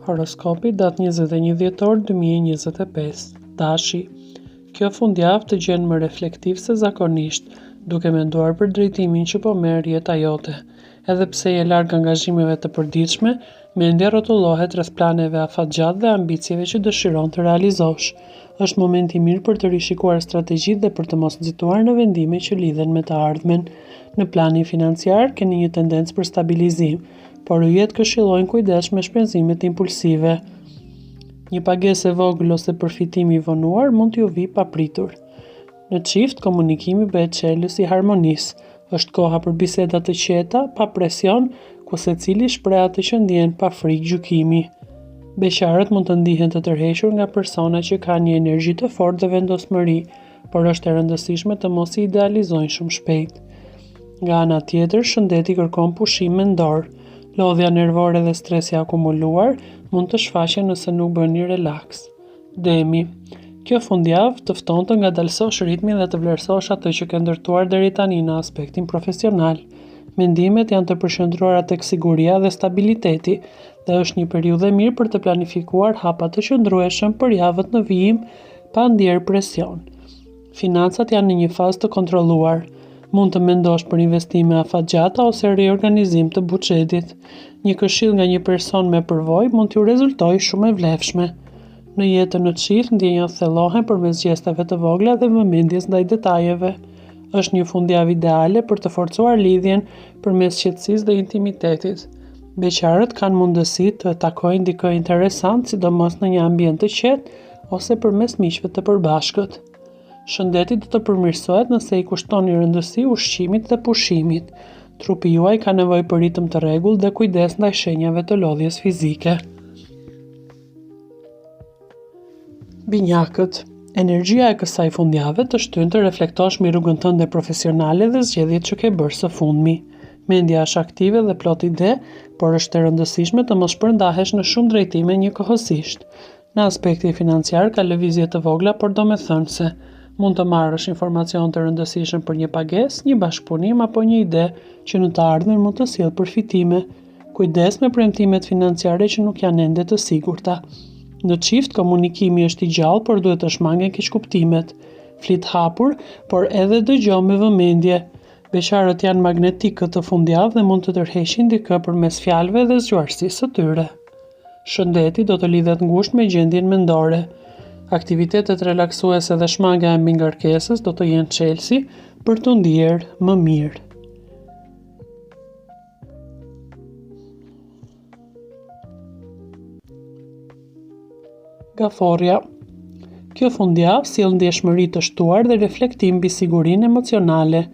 Horoskopi datë 21 dhjetor 2025. Dashi. Kjo fundjavë të gjen më reflektiv se zakonisht, duke menduar për drejtimin që po merr jeta jote. Edhe pse je larg angazhimeve të përditshme, mendja rrotullohet rreth planeve afatgjatë dhe ambicieve që dëshiron të realizosh. Është moment i mirë për të rishikuar strategjitë dhe për të mos nxituar në vendime që lidhen me të ardhmen. Në planin financiar keni një tendencë për stabilizim, por yjet këshillojnë kujdes me shpenzimet impulsive. Një pagesë e vogël ose përfitim i vonuar mund t'ju vi papritur. Në çift, komunikimi bëhet çelës i harmonisë. Është koha për biseda të qeta, pa presion, ku secili shpreh atë që ndjen pa frikë gjykimi. Beqarët mund të ndihen të tërhequr nga persona që kanë një energji të fortë dhe vendosmëri, por është e rëndësishme të mos i idealizojnë shumë shpejt. Nga ana tjetër, shëndeti kërkon pushim mendor. Lodhja nervore dhe stresi akumuluar mund të shfaqen nëse nuk bëni relaks. Demi. Kjo fundjavë të fton të ngadalësosh ritmin dhe të vlerësosh atë që ke ndërtuar deri tani në aspektin profesional. Mendimet janë të përqendruara tek siguria dhe stabiliteti, dhe është një periudhë e mirë për të planifikuar hapa të qëndrueshëm për javët në vijim pa ndier presion. Financat janë në një fazë të kontrolluar. Mund të mendosh për investime afatgjata ose riorganizim të buxhetit. Një këshill nga një person me përvojë mund t'ju rezultojë shumë e vlefshme. Në jetën në çift, ndjenjat thellohen përmes gjestave të vogla dhe vëmendjes ndaj detajeve. Është një fundjavë ideale për të forcuar lidhjen përmes qetësisë dhe intimitetit. Beqarët kanë mundësi të takojnë dikë interesant, sidomos në një ambient të qetë ose përmes miqve të përbashkët. Shëndeti do të përmirësohet nëse i kushtoni rëndësi ushqimit dhe pushimit. Trupi juaj ka nevojë për ritëm të rregullt dhe kujdes ndaj shenjave të lodhjes fizike. Binjakët. Energjia e kësaj fundjave të shtyn të reflektosh mbi rrugën tënde profesionale dhe zgjedhjet që ke bërë së fundmi. Mendja është aktive dhe plot ide, por është e rëndësishme të mos shpërndahesh në shumë drejtime njëkohësisht. Në aspektin financiar ka lëvizje të vogla, por domethënëse. Mund të marrësh informacion të rëndësishëm për një pagesë, një bashkëpunim apo një ide që në të ardhmen mund të sjellë përfitime. Kujdes me premtimet financiare që nuk janë ende të sigurta. Në çift, komunikimi është i gjallë, por duhet të shmangen keqkuptimet. Flit hapur, por edhe dëgjo me vëmendje. Beqarët janë magnetik këtë fundjavë dhe mund të tërheqin dikë përmes fjalëve dhe zgjuarësisë së tyre. Shëndeti do të lidhet ngushtë me gjendjen mendore. Aktivitetet relaksuese dhe shmangja e mbi ngarkesës do të jenë çelësi për të ndier më mirë. Gaforja. Kjo fundjavë sjell ndjeshmëri të shtuar dhe reflektim mbi sigurinë emocionale.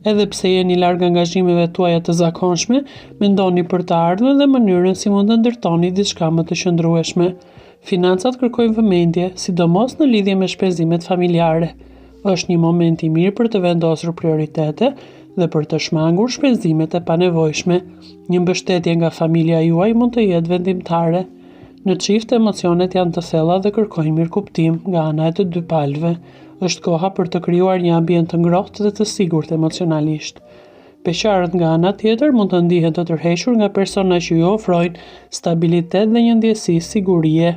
Edhe pse jeni larg angazhimeve tuaja të zakonshme, mendoni për të ardhmen dhe mënyrën si mund të ndërtoni diçka më të qëndrueshme. Financat kërkojnë vëmendje, sidomos në lidhje me shpenzimet familjare. Është një moment i mirë për të vendosur prioritete dhe për të shmangur shpenzimet e panevojshme. Një mbështetje nga familja juaj mund të jetë vendimtare. Në çift, emocionet janë të thella dhe kërkojnë mirëkuptim nga ana e të dy palëve. Është koha për të krijuar një ambient të ngrohtë dhe të sigurt emocionalisht. Beqarët nga ana tjetër mund të ndihen të tërhequr nga persona që ju ofrojnë stabilitet dhe një ndjesi sigurie.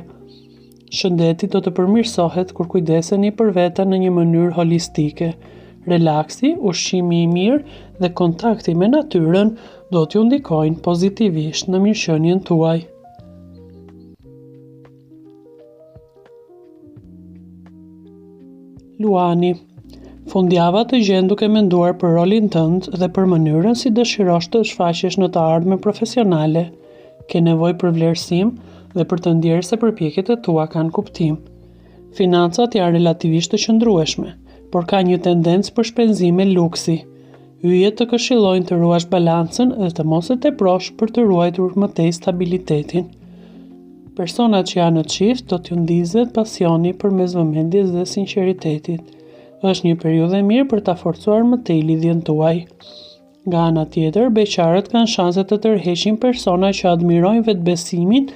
Shëndeti do të përmirësohet kur kujdeseni për veten në një mënyrë holistike. Relaksi, ushqimi i mirë dhe kontakti me natyrën do t'ju ndikojnë pozitivisht në mirëqenien tuaj. Luani. Fundjava të gjen duke menduar për rolin tënd dhe për mënyrën si dëshirosh të shfaqesh në të ardhmen profesionale. Ke nevojë për vlerësim dhe për të ndjerë se përpjekjet e tua kanë kuptim. Financat janë relativisht të qëndrueshme, por ka një tendencë për shpenzime luksi. Yjet të këshillojnë të ruash balancën dhe të mos e teprosh për të ruajtur më tej stabilitetin. Personat që janë në çift do t'ju ndizet pasioni përmes vëmendjes dhe sinqeritetit. Është një periudhë e mirë për ta forcuar më tej lidhjen tuaj. Nga ana tjetër, beqarët kanë shanse të tërheqin persona që admirojnë vetbesimin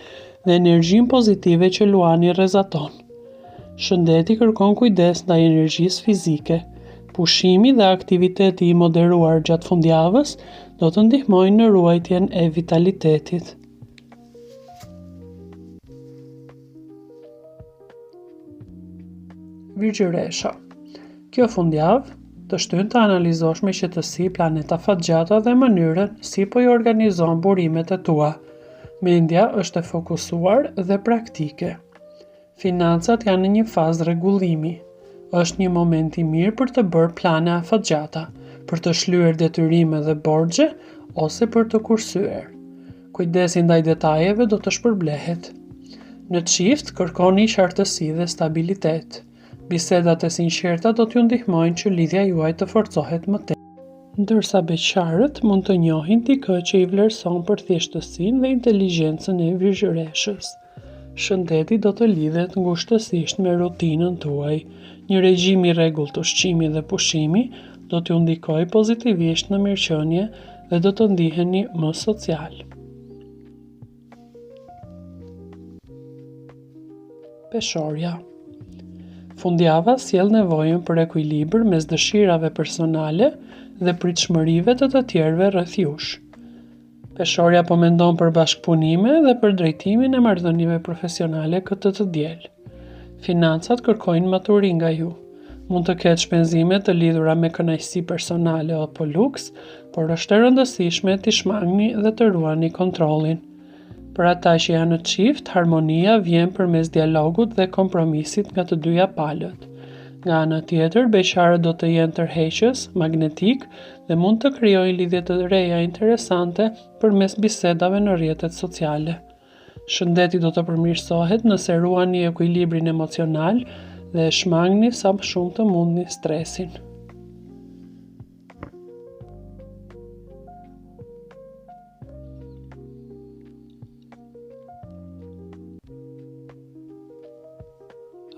dhe energjinë pozitive që luani rrezaton. Shëndeti kërkon kujdes ndaj energjisë fizike. Pushimi dhe aktiviteti i moderuar gjatë fundjavës do të ndihmojnë në ruajtjen e vitalitetit. Virgjëresha. Kjo fundjavë të shtyn të analizosh me qetësi planeta fatgjata dhe mënyrën si po i organizon burimet e tua. Mendja është e fokusuar dhe praktike. Financat janë në një fazë rregullimi. Është një moment i mirë për të bërë plane afatgjata, për të shlyer detyrime dhe borxhe ose për të kursyer. Kujdesi ndaj detajeve do të shpërblehet. Në çift kërkoni qartësi dhe stabilitet. Bisedat e sinqerta do t'ju ndihmojnë që lidhja juaj të forcohet më tepër. Ndërsa beqarët mund të njohin dikë që i vlerëson për thjeshtësinë dhe inteligjencën e virgjëreshës. Shëndeti do të lidhet ngushtësisht me rutinën tuaj. Një regjim i rregullt ushqimi dhe pushimi do t'ju ndikojë pozitivisht në mirëqenie dhe do të ndiheni më social. Peshorja. Fundjava sjell nevojën për ekuilibër mes dëshirave personale dhe pritshmërive të tjerëve rreth jush. Peshorja po mendon për bashkëpunime dhe për drejtimin e marrëdhënieve profesionale këtë të diel. Financat kërkojnë maturi nga ju. Mund të ketë shpenzime të lidhura me kënaqësi personale apo luks, por është e rëndësishme t'i shmangni dhe të ruani kontrollin. Për ata që janë në çift, harmonia vjen përmes dialogut dhe kompromisit nga të dyja palët. Nga ana tjetër, beqarët do të jenë tërheqës, magnetik dhe mund të krijojnë lidhje të reja interesante përmes bisedave në rrjetet sociale. Shëndeti do të përmirësohet nëse ruani ekuilibrin emocional dhe shmangni sa më shumë të mundni stresin.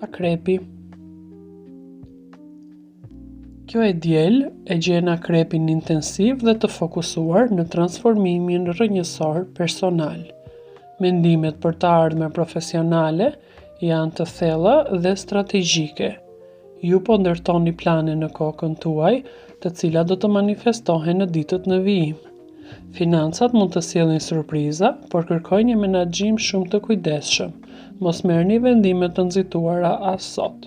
Akrepi. Kjo e diel e gjen akrepin intensiv dhe të fokusuar në transformimin rrënjësor personal. Mendimet për të ardhmen profesionale janë të thella dhe strategjike. Ju po ndërtoni plane në kokën tuaj, të cilat do të manifestohen në ditët në vijim. Financat mund të sjellin surpriza, por kërkojnë një menaxhim shumë të kujdesshëm. Mos merrni vendime të nxituara as sot.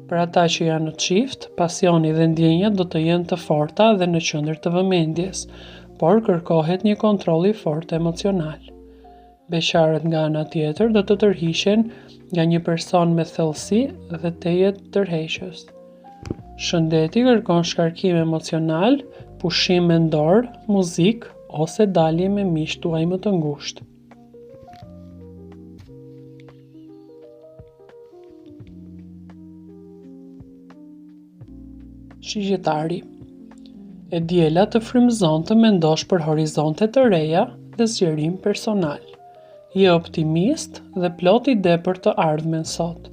Për ata që janë në çift, pasioni dhe ndjenjat do të jenë të forta dhe në qendër të vëmendjes, por kërkohet një kontroll i fortë emocional. Beqarët nga ana tjetër do të tërhiqen nga një person me thellësi dhe teje tërheqës. Shëndeti kërkon shkarkim emocional, pushim mendor, muzikë ose dalje me miqtë tuaj më të ngushtë. Shigjetari. E diela të frymëzon të mendosh për horizonte të reja dhe zgjerim personal. Je optimist dhe plot ide për të ardhmen sot.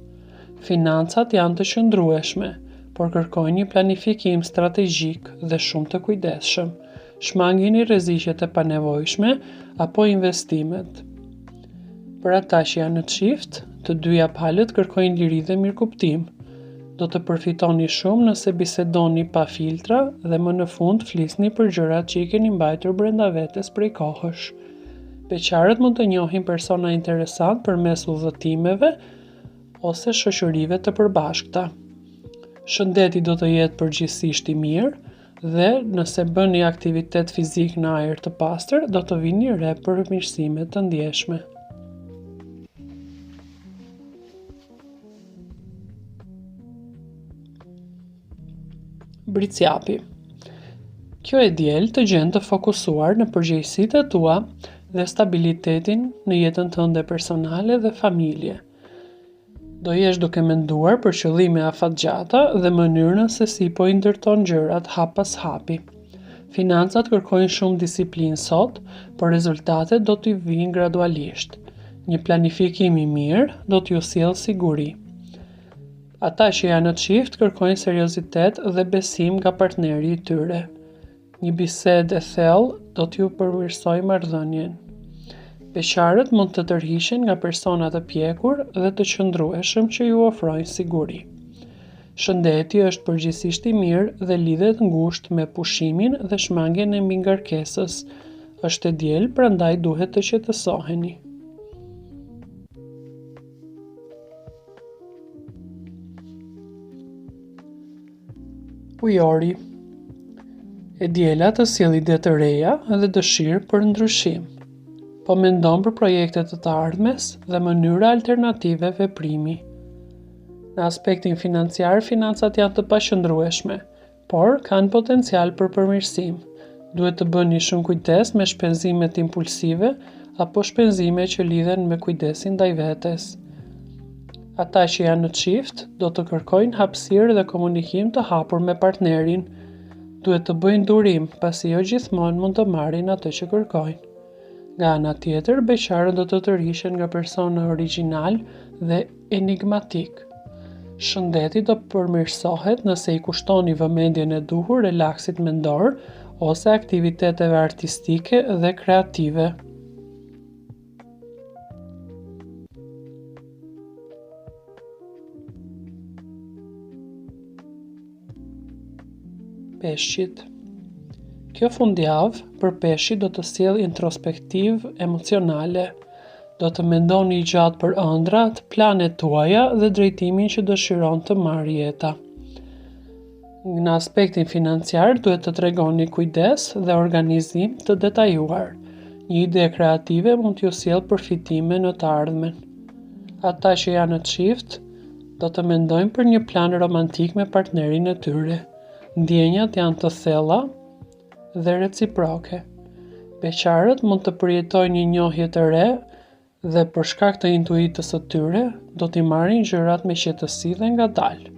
Financat janë të qëndrueshme, por kërkojnë një planifikim strategjik dhe shumë të kujdesshëm. Shmangini rreziqet e panevojshme apo investimet. Për ata që janë në çift, të dyja palët kërkojnë liri dhe mirëkuptim. Do të përfitoni shumë nëse bisedoni pa filtra dhe më në fund flisni për gjërat që i keni mbajtur brenda vetes prej kohësh. Beqarët mund të njohin persona interesant përmes udhëtimeve ose shoqërive të përbashkëta. Shëndeti do të jetë përgjithsisht i mirë dhe nëse bëni aktivitet fizik në ajër të pastër, do të vini re për mirësime të ndjeshme. Bricjapi. Kjo e diel të gjen të fokusuar në përgjegjësitë e tua dhe stabilitetin në jetën tënde personale dhe familje. Do jesh duke menduar për qëllime afatgjata dhe mënyrën se si po i ndërton gjërat hap pas hapi. Financat kërkojnë shumë disiplinë sot, por rezultatet do t'i vijnë gradualisht. Një planifikim i mirë do t'ju sjellë siguri. Ata që janë në çift kërkojnë seriozitet dhe besim nga partneri i tyre. Një bisedë e thellë do t'ju përmirësojë marrëdhënien. Beqarët mund të tërhiqen nga persona të pjekur dhe të qëndrueshëm që ju ofrojnë siguri. Shëndeti është përgjithsisht i mirë dhe lidhet ngushtë me pushimin dhe shmangjen e mbi ngarkesës. Është e diel, prandaj duhet të qetësoheni. Ujori. E diela të sjell ide të reja dhe dëshirë për ndryshim. Po mendon për projekte të ardhmes dhe mënyra alternative veprimi. Në aspektin financiar, financat janë të paqëndrueshme, por kanë potencial për përmirësim. Duhet të bëni shumë kujdes me shpenzimet impulsive apo shpenzime që lidhen me kujdesin ndaj vetes. Ata që janë në çift do të kërkojnë hapësirë dhe komunikim të hapur me partnerin. Duhet të bëjnë durim, pasi jo gjithmonë mund të marrin atë që kërkojnë. Nga ana tjetër, beqarët do të tërhiqen nga persona origjinal dhe enigmatik. Shëndeti do përmirësohet nëse i kushtoni vëmendjen e duhur relaksit mendor ose aktiviteteve artistike dhe kreative. Peshqit. Kjo fundjavë për peshqit do të sjellë introspektiv emocionale. Do të mendoni gjatë për ëndrat, planet tuaja dhe drejtimin që dëshiron të marrë jeta. Në aspektin financiar duhet të tregoni kujdes dhe organizim të detajuar. Një ide kreative mund t'ju sjellë përfitime në të ardhmen. Ata që janë në çift do të mendojnë për një plan romantik me partnerin e tyre. Ndjenjat janë të thella dhe reciproke. Beqarët mund të përjetojnë një njohje të re dhe për shkak të intuitës së tyre do t'i marrin gjërat me qetësi dhe ngadalë.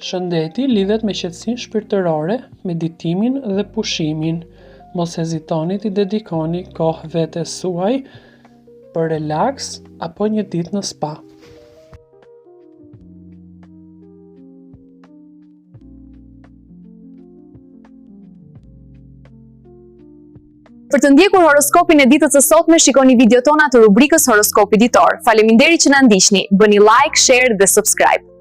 Shëndeti lidhet me qetësinë shpirtërore, meditimin dhe pushimin. Mos hezitoni t'i dedikoni kohë vetes suaj për relaks apo një ditë në spa. Për të ndjekur horoskopin e ditës së sotme, shikoni videot tona të rubrikës Horoskopi Ditor. Faleminderit që na ndiqni. Bëni like, share dhe subscribe.